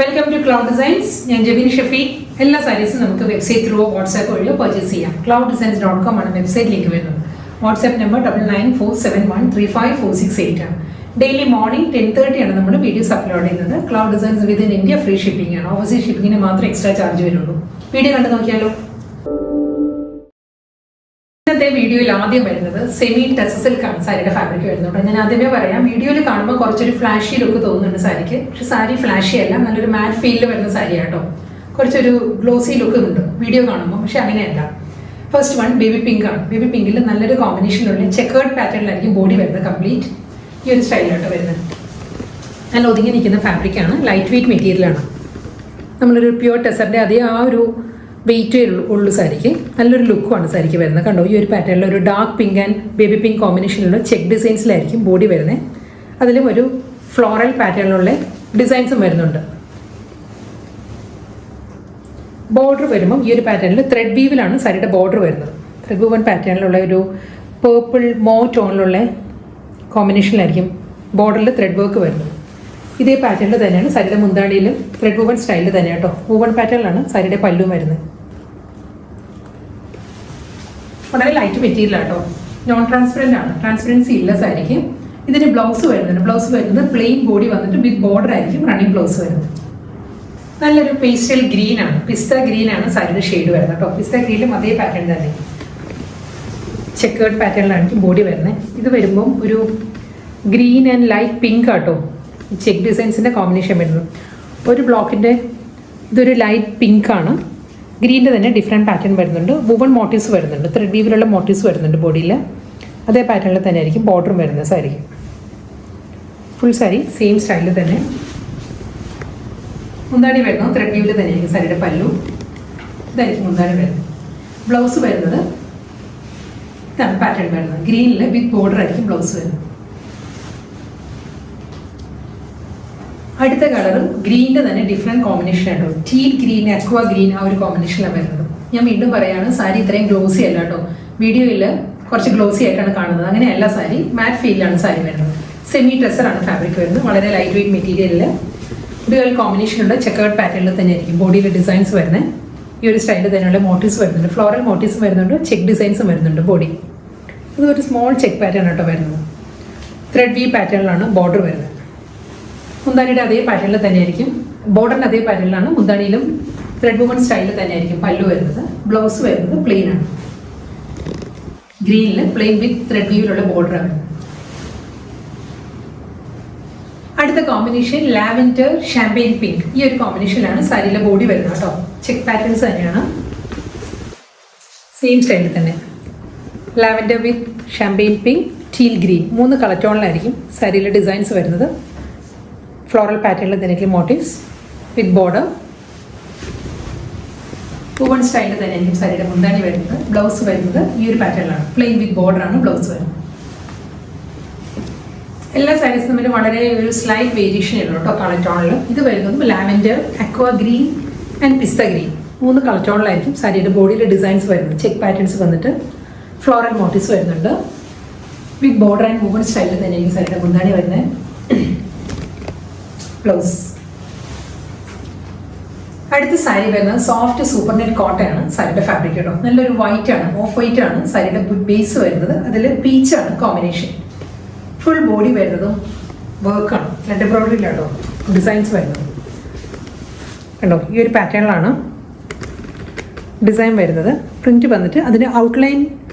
Welcome to cloud designs. ഞാൻ ജബീൻ ഷഫീഖ്. എല്ലാ സാരീസും നമുക്ക് വെബ്സൈറ്റ് ത്രൂ വാട്സാപ്പ് വഴിയോ പർച്ചേസ് ചെയ്യാം. clouddesigns.com ആണ് വെബ്സൈറ്റ് ലിങ്ക് വരുന്നത്. വാട്സാപ്പ് നമ്പർ 9947135468 ആണ്. ഡെയിലി മോർണിംഗ് 10:30 ആണ് നമ്മൾ വീഡിയോസ് അപ്ലോഡ് ചെയ്യുന്നത്. Cloud designs within India free shipping ആണ്. ഓവർസീസ് ഷിപ്പിങ്ങിന് മാത്രം എക്സ്ട്രാ ചാർജ് വരുള്ളൂ. വീഡിയോ കണ്ടു നോക്കിയാലോ. ഇന്നത്തെ വീഡിയോയിൽ ആദ്യം വരുന്നത് സെമി ടച്ച് സിൽക്കാണ് സാരിയുടെ ഫാബ്രിക് വരുന്നുണ്ട്. ഞാൻ ആദ്യമേ പറയാം, വീഡിയോയിൽ കാണുമ്പോൾ കുറച്ചൊരു ഫ്ലാഷി ലുക്ക് തോന്നുന്നുണ്ട് സാരിക്ക്. പക്ഷെ സാരി ഫ്ലാഷി അല്ല, നല്ലൊരു മാറ്റ് ഫീലിൽ വരുന്ന സാരി ആട്ടോ. കുറച്ചൊരു ഗ്ലോസി ലുക്ക് ഉണ്ട് വീഡിയോ കാണുമ്പോൾ, പക്ഷെ അങ്ങനെയല്ല. ഫസ്റ്റ് വൺ ബേബി പിങ്ക് ആണ്. ബേബി പിങ്കിൽ നല്ലൊരു കോമ്പിനേഷനുള്ള ചെക്കേർഡ് പാറ്റേണിലായിരിക്കും ബോഡി വരുന്നത്. കംപ്ലീറ്റ് ഈ ഒരു സ്റ്റൈലായിട്ട് വരുന്നത്. നല്ല ഒതുങ്ങി നിൽക്കുന്ന ഫാബ്രിക്കാണ്. ലൈറ്റ് വെയിറ്റ് മെറ്റീരിയലാണ്. നമ്മളൊരു പ്യുവർ ടെസറിൻ്റെ അതേ ആ ഒരു വെയിറ്റേ ഉള്ളൂ സാരിക്ക്. നല്ലൊരു ലുക്കുമാണ് സാരിക്ക് വരുന്നത്. കണ്ടോ, ഈ ഒരു പാറ്റേണിൽ ഒരു dark pink and baby pink കോമ്പിനേഷനിലുള്ള ചെക്ക് ഡിസൈൻസിലായിരിക്കും ബോഡി വരുന്നത്. അതിലും ഒരു ഫ്ലോറൽ പാറ്റേണിലുള്ള ഡിസൈൻസും വരുന്നുണ്ട്. ബോർഡർ വരുമ്പം ഈ ഒരു പാറ്റേണിൽ ത്രെഡ് വീവിലാണ് സാരിയുടെ ബോർഡർ വരുന്നത്. ത്രെഡ് വീവൻ പാറ്റേണിലുള്ള ഒരു പേർപ്പിൾ മോ ടോണിലുള്ള കോമ്പിനേഷനിലായിരിക്കും ബോർഡറിൽ ത്രെഡ് വർക്ക് വരുന്നത്. ഇതേ പാറ്റേണിൽ തന്നെയാണ് സാരിയുടെ മുന്താണിയിലും ത്രെഡ് വൂവൺ സ്റ്റൈലിൽ തന്നെ കേട്ടോ. വൂവൺ പാറ്റേണിലാണ് സാരിയുടെ പല്ലു വരുന്നത്. വളരെ ലൈറ്റ് മെറ്റീരിയൽ ആട്ടോ. നോൺ ട്രാൻസ്പെറൻ്റ് ആണ്. ട്രാൻസ്പെറൻസി ഇല്ല സാരിക്ക്. ഇതിന് ബ്ലൗസ് വരുന്നുണ്ട്. ബ്ലൗസ് വരുന്നത് പ്ലെയിൻ ബോഡി വന്നിട്ട് വിത്ത് ബോർഡർ ആയിരിക്കും റണ്ണിങ് ബ്ലൗസ് വരുന്നത്. നല്ലൊരു പേസ്റ്റൽ ഗ്രീൻ ആണ്. പിസ്ത ഗ്രീൻ ആണ് സാരിയുടെ ഷെയ്ഡ് വരുന്നത് കേട്ടോ. പിസ്ത ഗ്രീനിലും അതേ പാറ്റേൺ തന്നെ ചെക്കേർഡ് പാറ്റേണിലായിരിക്കും ബോഡി വരുന്നത്. ഇത് വരുമ്പം ഒരു ഗ്രീൻ ആൻഡ് ലൈറ്റ് പിങ്ക് ആട്ടോ ചെക്ക് ഡിസൈൻസിൻ്റെ കോമ്പിനേഷൻ വരുന്നത്. ഒരു ബ്ലോക്കിൻ്റെ ഇതൊരു ലൈറ്റ് പിങ്ക് ആണ്. ഗ്രീനിൻ്റെ തന്നെ ഡിഫറെൻറ്റ് പാറ്റേൺ വരുന്നുണ്ട്. വുവൺ മോട്ടീവ്സ് വരുന്നുണ്ട്. ത്രെഡ് വീവിലുള്ള മോട്ടീവ്സ് വരുന്നുണ്ട് ബോഡിയിൽ. അതേ പാറ്റേണിൽ തന്നെ ആയിരിക്കും ബോർഡറും വരുന്നത് സാരി. ഫുൾ സാരി സെയിം സ്റ്റൈലിൽ തന്നെ. മുന്താണി വരുന്നത് ത്രെഡ് വീവിൽ തന്നെയായിരിക്കും സാരിയുടെ പല്ലു. ഇതായിരിക്കും മുന്താണി വരുന്നത്. ബ്ലൗസ് വരുന്നത് ഇതാണ് പാറ്റേൺ വരുന്നത്. ഗ്രീനിൽ വിത്ത് ബോർഡർ ആയിരിക്കും ബ്ലൗസ് വരുന്നത്. അടുത്ത കളറും ഗ്രീനിൻ്റെ തന്നെ ഡിഫറെൻറ്റ് കോമ്പിനേഷൻ ആട്ടോ. ടീൽ ഗ്രീൻ, അക്വ ഗ്രീൻ, ആ ഒരു കോമ്പിനേഷനിലാണ് വരുന്നത്. ഞാൻ വീണ്ടും പറയാണ്, സാരി ഇത്രയും ഗ്ലോസി അല്ല കേട്ടോ. വീഡിയോയിൽ കുറച്ച് ഗ്ലോസി ആയിട്ടാണ് കാണുന്നത്. അങ്ങനെയല്ല, സാരി മാറ്റ് ഫീലിലാണ് സാരി വരുന്നത്. സെമി ടെസറാണ് ഫാബ്രിക് വരുന്നത്. വളരെ ലൈറ്റ് വെയിറ്റ് മെറ്റീരിയലിൽ ഡ്യുവൽ കോമ്പിനേഷനുള്ള ചെക്കേർഡ് പാറ്റേണിൽ തന്നെ ആയിരിക്കും ബോഡിയിൽ ഡിസൈൻസ് വരുന്നത്. ഈ ഒരു സ്റ്റൈലിൽ തന്നെയുള്ള മോട്ടീവ്സ് വരുന്നുണ്ട്. ഫ്ലോറൽ മോട്ടീവ്സും വരുന്നുണ്ട്. ചെക്ക് ഡിസൈൻസും വരുന്നുണ്ട് ബോഡി. ഇതൊരു സ്മോൾ ചെക്ക് പാറ്റേൺ ആട്ടോ വരുന്നത്. ത്രെഡ് വി പാറ്റേണിലാണ് ബോർഡർ വരുന്നത്. മുന്താണിയുടെ അതേ പാറ്റേണിൽ തന്നെയായിരിക്കും. ബോർഡറിൻ്റെ അതേ പാറ്റേണിലാണ് മുന്താണിയിലും ത്രെഡ് വുമൺ സ്റ്റൈലിൽ തന്നെയായിരിക്കും പല്ലു വരുന്നത്. ബ്ലൗസ് വരുന്നത് പ്ലെയിൻ ആണ്. ഗ്രീനിൽ പ്ലെയിൻ വിത്ത് ത്രെഡ് വീവിലുള്ള ബോർഡറാണ്. അടുത്ത കോമ്പിനേഷൻ ലാവൻഡർ ഷാമ്പെയിൻ പിങ്ക്. ഈ ഒരു കോമ്പിനേഷനിലാണ് സാരിയിലെ ബോഡി വരുന്നത് കേട്ടോ. ചെക്ക് പാറ്റേൺസ് തന്നെയാണ്. സെയിം സ്റ്റൈലിൽ തന്നെ lavender with champagne pink, teal green, 3 colour ടോണിലായിരിക്കും സാരിയിലെ ഡിസൈൻസ് വരുന്നത്. ഫ്ലോറൽ പാറ്റേണിൽ തന്നെ മോട്ടീവ്സ് വിത്ത് ബോർഡർ. വുവൺ സ്റ്റൈലിൽ തന്നെയായിരിക്കും സാരിയുടെ മുന്താണി വരുന്നത്. ബ്ലൗസ് വരുന്നത് ഈ ഒരു പാറ്റേണിലാണ്. പ്ലെയിൻ വിത്ത് ബോർഡറാണ് ബ്ലൗസ് വരുന്നത്. എല്ലാ സാരീസും തമ്മിൽ വളരെ ഒരു സ്ലൈറ്റ് വേരിയേഷൻ ഉള്ളൂ കേട്ടോ കളർ ടോണിൽ. ഇത് വരുന്നത് ലാവൻഡർ, അക്വ ഗ്രീൻ ആൻഡ് പിസ്ത ഗ്രീൻ, 3 കളർ ടോണിലായിരിക്കും സാരിയുടെ ബോഡിയിലെ ഡിസൈൻസ് വരുന്നത്. ചെക്ക് പാറ്റേൺസ് വന്നിട്ട് ഫ്ലോറൽ മോട്ടീവ്സ് വരുന്നുണ്ട്. വിത്ത് ബോർഡർ ആൻഡ് വുവൺ സ്റ്റൈലിൽ തന്നെയായിരിക്കും സാരിയുടെ മുന്താണി വരുന്നത്. ബ്ലൗസ്. അടുത്ത സാരി വരുന്നത് സോഫ്റ്റ് സൂപ്പർ നെറ്റ് കോട്ടൺ ആണ് സാരിയുടെ ഫാബ്രിക് കേട്ടോ. നല്ലൊരു വൈറ്റ് ആണ്, ഓഫ് വൈറ്റ് ആണ് സാരിയുടെ ബേസ് വരുന്നത്. അതിൽ പീച്ചാണ് കോമ്പിനേഷൻ. ഫുൾ ബോഡി വരുന്നതും വർക്കാണ്. രണ്ട് എംബ്രോയിഡറിയിലാട്ടോ ഡിസൈൻസ് വരുന്നത്. കണ്ടോ, ഈ ഒരു പാറ്റേണിലാണ് ഡിസൈൻ വരുന്നത്. പ്രിന്റ് വന്നിട്ട് അതിന് ഔട്ട്ലൈൻ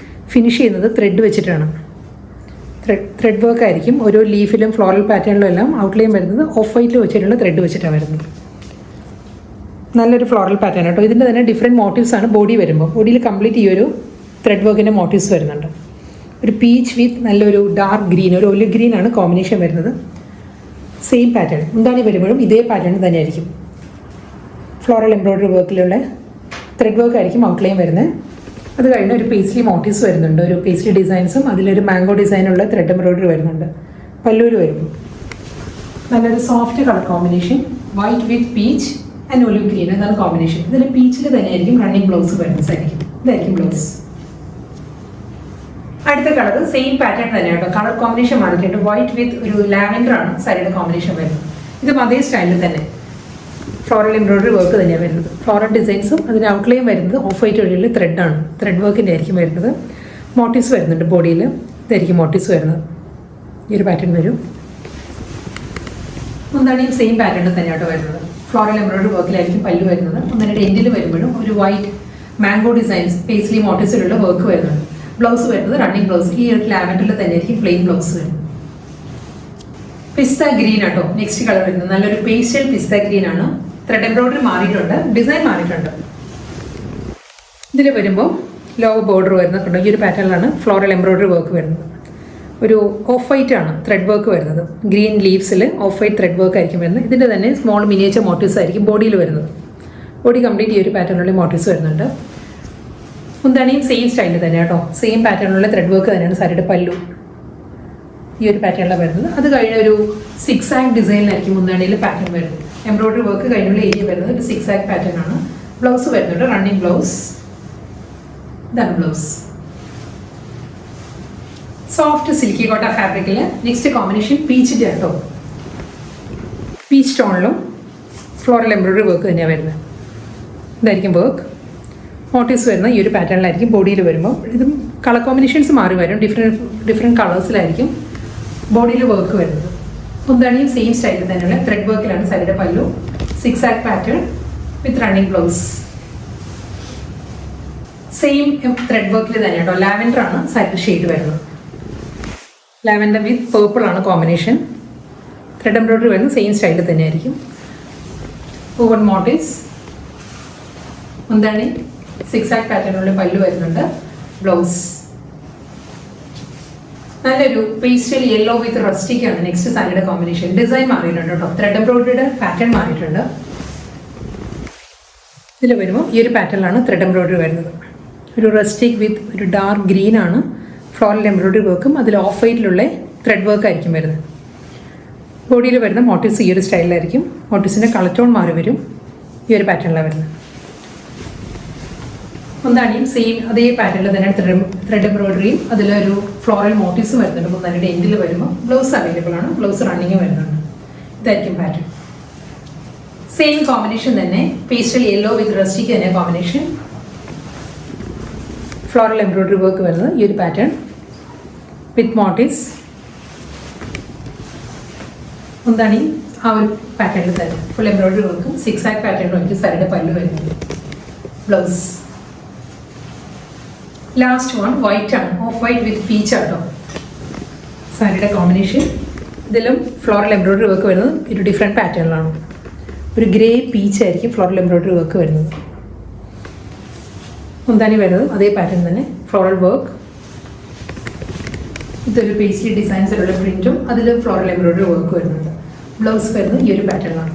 ഫിനിഷ് ചെയ്യുന്നത് ത്രെഡ് വെച്ചിട്ടാണ്. ത്രെഡ് വർക്ക് ആയിരിക്കും. ഓരോ ലീഫിലും ഫ്ലോറൽ പാറ്റേണിലും എല്ലാം ഔട്ട്ലൈൻ വരുന്നത് ഓഫ് വൈറ്റിൽ വെച്ചിട്ടുള്ള ത്രെഡ് വെച്ചിട്ടാണ് വരുന്നത്. നല്ലൊരു ഫ്ലോറൽ പാറ്റേൺ കേട്ടോ. ഇതിൻ്റെ തന്നെ ഡിഫറെൻറ്റ് മോട്ടീവ്സ് ആണ് ബോഡി വരുമ്പോൾ. ബോഡിയിൽ കംപ്ലീറ്റ് ഈ ഒരു ത്രെഡ് വർക്കിൻ്റെ മോട്ടീവ്സ് വരുന്നുണ്ട്. ഒരു പീച്ച് വിത്ത് നല്ലൊരു ഡാർക്ക് ഗ്രീൻ, ഒരു ഒലിവ് ഗ്രീൻ ആണ് കോമ്പിനേഷൻ വരുന്നത്. സെയിം പാറ്റേൺ മുന്താണി വരുമ്പോഴും ഇതേ പാറ്റേൺ തന്നെയായിരിക്കും. ഫ്ലോറൽ എംബ്രോയിഡറി വർക്കിലുള്ള ത്രെഡ് വർക്ക് ആയിരിക്കും ഔട്ട്ലൈൻ വരുന്നത്. അത് കഴിഞ്ഞ് ഒരു പേസ്ലി മോട്ടീവ്സ് വരുന്നുണ്ട്. ഒരു പേസ്ലി ഡിസൈൻസും അതിലൊരു മാംഗോ ഡിസൈനുള്ള ത്രെഡ് എംബ്രോയിഡറി വരുന്നുണ്ട്. പല്ലൂര് വരുമ്പോൾ നല്ലൊരു soft colour combination. White with peach and olive green എന്നാണ് കോമ്പിനേഷൻ. ഇതിൽ പീച്ചിൽ തന്നെയായിരിക്കും റണ്ണിങ് ബ്ലൗസ് വരുന്നത്. ഇതായിരിക്കും ബ്ലൗസ്. അടുത്ത കളർ സെയിം പാറ്റേൺ തന്നെ കേട്ടോ. കളർ കോമ്പിനേഷൻ മാറിയിട്ടുണ്ട്. വൈറ്റ് വിത്ത് ഒരു ലാവൻഡർ ആണ് സാരിയുടെ കോമ്പിനേഷൻ വരുന്നത്. ഇതും അതേ സ്റ്റൈലിൽ തന്നെ ഫ്ലോറൽ എംബ്രോയിഡറി വർക്ക് തന്നെയാണ് വരുന്നത്. ഫ്ലോറൽ ഡിസൈൻസും അതിന് ഔട്ട്ലൈൻ വരുന്നത് ഓഫ് വൈറ്റ് വഴിയിൽ ത്രെഡാണ്, ത്രെഡ് വർക്കിൻ്റെ ആയിരിക്കും വരുന്നത്. മോട്ടീവ്സ് വരുന്നുണ്ട് ബോഡിയിൽ, ഇതായിരിക്കും മോട്ടീവ്സ് വരുന്നത്. ഈ ഒരു പാറ്റേൺ വരും. മുന്താണിയും സെയിം പാറ്റേൺ തന്നെയാട്ടോ വരുന്നത്. ഫ്ലോറൽ എംബ്രോയിഡറി വർക്കിലായിരിക്കും പല്ലു വരുന്നത്. ഒന്നിൻ്റെ എൻഡിൽ വരുമ്പോഴും ഒരു വൈറ്റ് മാംഗോ ഡിസൈൻസ് പേസ്ലി മോട്ടീവ്സിലുള്ള വർക്ക് വരുന്നുണ്ട്. ബ്ലൗസ് വരുന്നത് റണ്ണിങ് ബ്ലൗസ്, ഈ ഒരു ലാവൻഡറിൽ തന്നെയായിരിക്കും പ്ലെയിൻ ബ്ലൗസ് വരുന്നത്. പിസ്ത ഗ്രീൻ ആട്ടോ നെക്സ്റ്റ് കളർ വരുന്നത്. നല്ലൊരു പേസ്റ്റൽ പിസ്ത ഗ്രീൻ ആണ്. ത്രെഡ് എംബ്രോയിഡറി മാറിയിട്ടുണ്ട്, ഡിസൈൻ മാറിയിട്ടുണ്ട്. ഇതിൽ വരുമ്പോൾ ലോ ബോർഡർ വരുന്നത് ഈ ഒരു പാറ്റേണിലാണ് ഫ്ലോറൽ എംബ്രോയിഡറി വർക്ക് വരുന്നത്. ഒരു ഓഫ് വൈറ്റ് ആണ് ത്രെഡ് വർക്ക് വരുന്നത്. ഗ്രീൻ ലീവ്സിൽ ഓഫ് വൈറ്റ് ത്രെഡ് വർക്ക് ആയിരിക്കും വരുന്നത്. ഇതിൻ്റെ തന്നെ സ്മോൾ മിനിയേച്ചർ മോട്ടീവ്സ് ആയിരിക്കും ബോഡിയിൽ വരുന്നത്. ബോഡി കംപ്ലീറ്റ് ഈ ഒരു പാറ്റേണിലുള്ള മോട്ടീവ്സ് വരുന്നുണ്ട്. മുന്താണിയും സെയിം സ്റ്റൈലിൽ തന്നെ കേട്ടോ, സെയിം പാറ്റേണിലുള്ള ത്രെഡ് വർക്ക് തന്നെയാണ് സാരിയുടെ പല്ലു. ഈ ഒരു പാറ്റേണിലാണ് വരുന്നത്. അത് കഴിഞ്ഞ ഒരു 6 ആഗ് ഡിസൈനിലായിരിക്കും മുന്താണിയിൽ പാറ്റേൺ വരുന്നത്. എംബ്രോയിഡറി വർക്ക് കഴിഞ്ഞുള്ള ഏരിയ വരുന്നത് ഒരു 6 ആഗ് പാറ്റേൺ ആണ്. ബ്ലൗസ് വരുന്നുണ്ട് റണ്ണിങ് ബ്ലൗസ്, ഇതാണ് ബ്ലൗസ്. സോഫ്റ്റ് സിൽക്കി കോട്ട ഫാബ്രിക്കിൽ നെക്സ്റ്റ് കോമ്പിനേഷൻ പീച്ചിൻ്റെ കേട്ടോ. പീച്ച് ടോണിലും ഫ്ലോറൽ എംബ്രോയിഡറി വർക്ക് തന്നെയാണ് വരുന്നത്. ഇതായിരിക്കും വർക്ക്. മോട്ടീവ്സ് വരുന്ന ഈ ഒരു പാറ്റേണിലായിരിക്കും ബോഡിയിൽ വരുമ്പോൾ. ഇതും കളർ കോമ്പിനേഷൻസ് മാറി വരും, ഡിഫറെൻറ്റ് കളേഴ്സിലായിരിക്കും ബോഡിയിൽ വർക്ക് വരുന്നത്. മുന്താണിയും സെയിം സ്റ്റൈലിൽ തന്നെയുള്ള ത്രെഡ് വർക്കിലാണ് സാരിയുടെ പല്ലു. 6 ആഗ് pattern with running blouse. Same thread വർക്കിൽ തന്നെ കേട്ടോ. ലാവൻഡർ ആണ് സാരിയുടെ ഷെയ്ഡ് വരുന്നത്. ലാവൻഡർ വിത്ത് പേർപ്പിൾ ആണ് കോമ്പിനേഷൻ. ത്രെഡ് എംബ്രോയിഡറി വരുന്നത് സെയിം സ്റ്റൈലിൽ തന്നെയായിരിക്കും. Woven motifs. മുന്താണി 6 ആഗ് പാറ്റേണിലുള്ള പല്ലു വരുന്നുണ്ട്. ബ്ലൗസ് നല്ലൊരു പേസ്റ്റൽ യെല്ലോ വിത്ത് റസ്റ്റിക് ആണ് നെക്സ്റ്റ് സാരിയുടെ കോമ്പിനേഷൻ. ഡിസൈൻ മാറിയിട്ടുണ്ട് കേട്ടോ. ത്രെഡ് എംബ്രോയിഡറിയുടെ പാറ്റേൺ മാറിയിട്ടുണ്ട്. ഇതിൽ വരുമ്പോൾ ഈ ഒരു പാറ്റേണിലാണ് ത്രെഡ് എംബ്രോയിഡറി വരുന്നത്. ഒരു റസ്റ്റിക് വിത്ത് ഒരു ഡാർക്ക് ഗ്രീൻ ആണ് ഫ്ലോറൽ എംബ്രോയിഡറി വർക്കും അതിൽ ഓഫ് വൈറ്റിലുള്ള ത്രെഡ് വർക്ക് ആയിരിക്കും വരുന്നത്. ബോഡിയിൽ വരുന്ന മോട്ടീവ്സ് ഈ ഒരു സ്റ്റൈലിലായിരിക്കും. മോട്ടീവ്സിൻ്റെ കളർ ടോൺ മാറി വരും. ഈ ഒരു പാറ്റേണിലാണ് വരുന്നത്. മുന്താണിയും സെയിം അതേ പാറ്റേണിൽ തന്നെ ത്രെഡ് എംബ്രോയിഡറിയും അതിലൊരു ഫ്ലോറൽ മോട്ടീവ്സും വരുന്നുണ്ട്. മുന്താണിയുടെ എൻഡിൽ വരുമ്പോൾ ബ്ലൗസ് അവൈലബിൾ ആണ്. ബ്ലൗസ് റണ്ണിങ് വരുന്നുണ്ട്. ഇതായിരിക്കും പാറ്റേൺ. സെയിം കോമ്പിനേഷൻ തന്നെ പേസ്റ്റൽ യെല്ലോ വിത്ത് റസ്റ്റിക് തന്നെ കോമ്പിനേഷൻ. ഫ്ലോറൽ എംബ്രോയിഡറി വർക്ക് വരുന്നത് ഈ ഒരു പാറ്റേൺ വിത്ത് മോട്ടീവ്സ്. മുന്താണി ആ ഒരു പാറ്റേണിൽ തന്നെ ഫുൾ എംബ്രോയിഡറി വർക്കും 6 ആഗ് പാറ്റേണിലും എനിക്ക് സാരിയുടെ പല്ലു വരുന്നുണ്ട്. ബ്ലൗസ് ലാസ്റ്റ് വൺ വൈറ്റ് ആണ്. ഓഫ് വൈറ്റ് വിത്ത് പീച്ച് ആട്ടോ സാരിയുടെ കോമ്പിനേഷൻ. ഇതിലും ഫ്ലോറൽ എംബ്രോയിഡറി വർക്ക് വരുന്നത് ഒരു ഡിഫറെൻറ്റ് പാറ്റേണിലാണ്. ഒരു ഗ്രേ പീച്ച് ആയിരിക്കും ഫ്ലോറൽ എംബ്രോയിഡറി വർക്ക് വരുന്നത്. മുന്താണി വരുന്നത് അതേ പാറ്റേൺ തന്നെ ഫ്ലോറൽ വർക്ക്. ഇതൊരു പേസ്ലി ഡിസൈൻസിലുള്ള പ്രിൻറ്റും അതിൽ ഫ്ലോറൽ എംബ്രോയിഡറി വർക്ക് വരുന്നുണ്ട്. ബ്ലൗസ് വരുന്നത് ഈ ഒരു പാറ്റേണിലാണ്.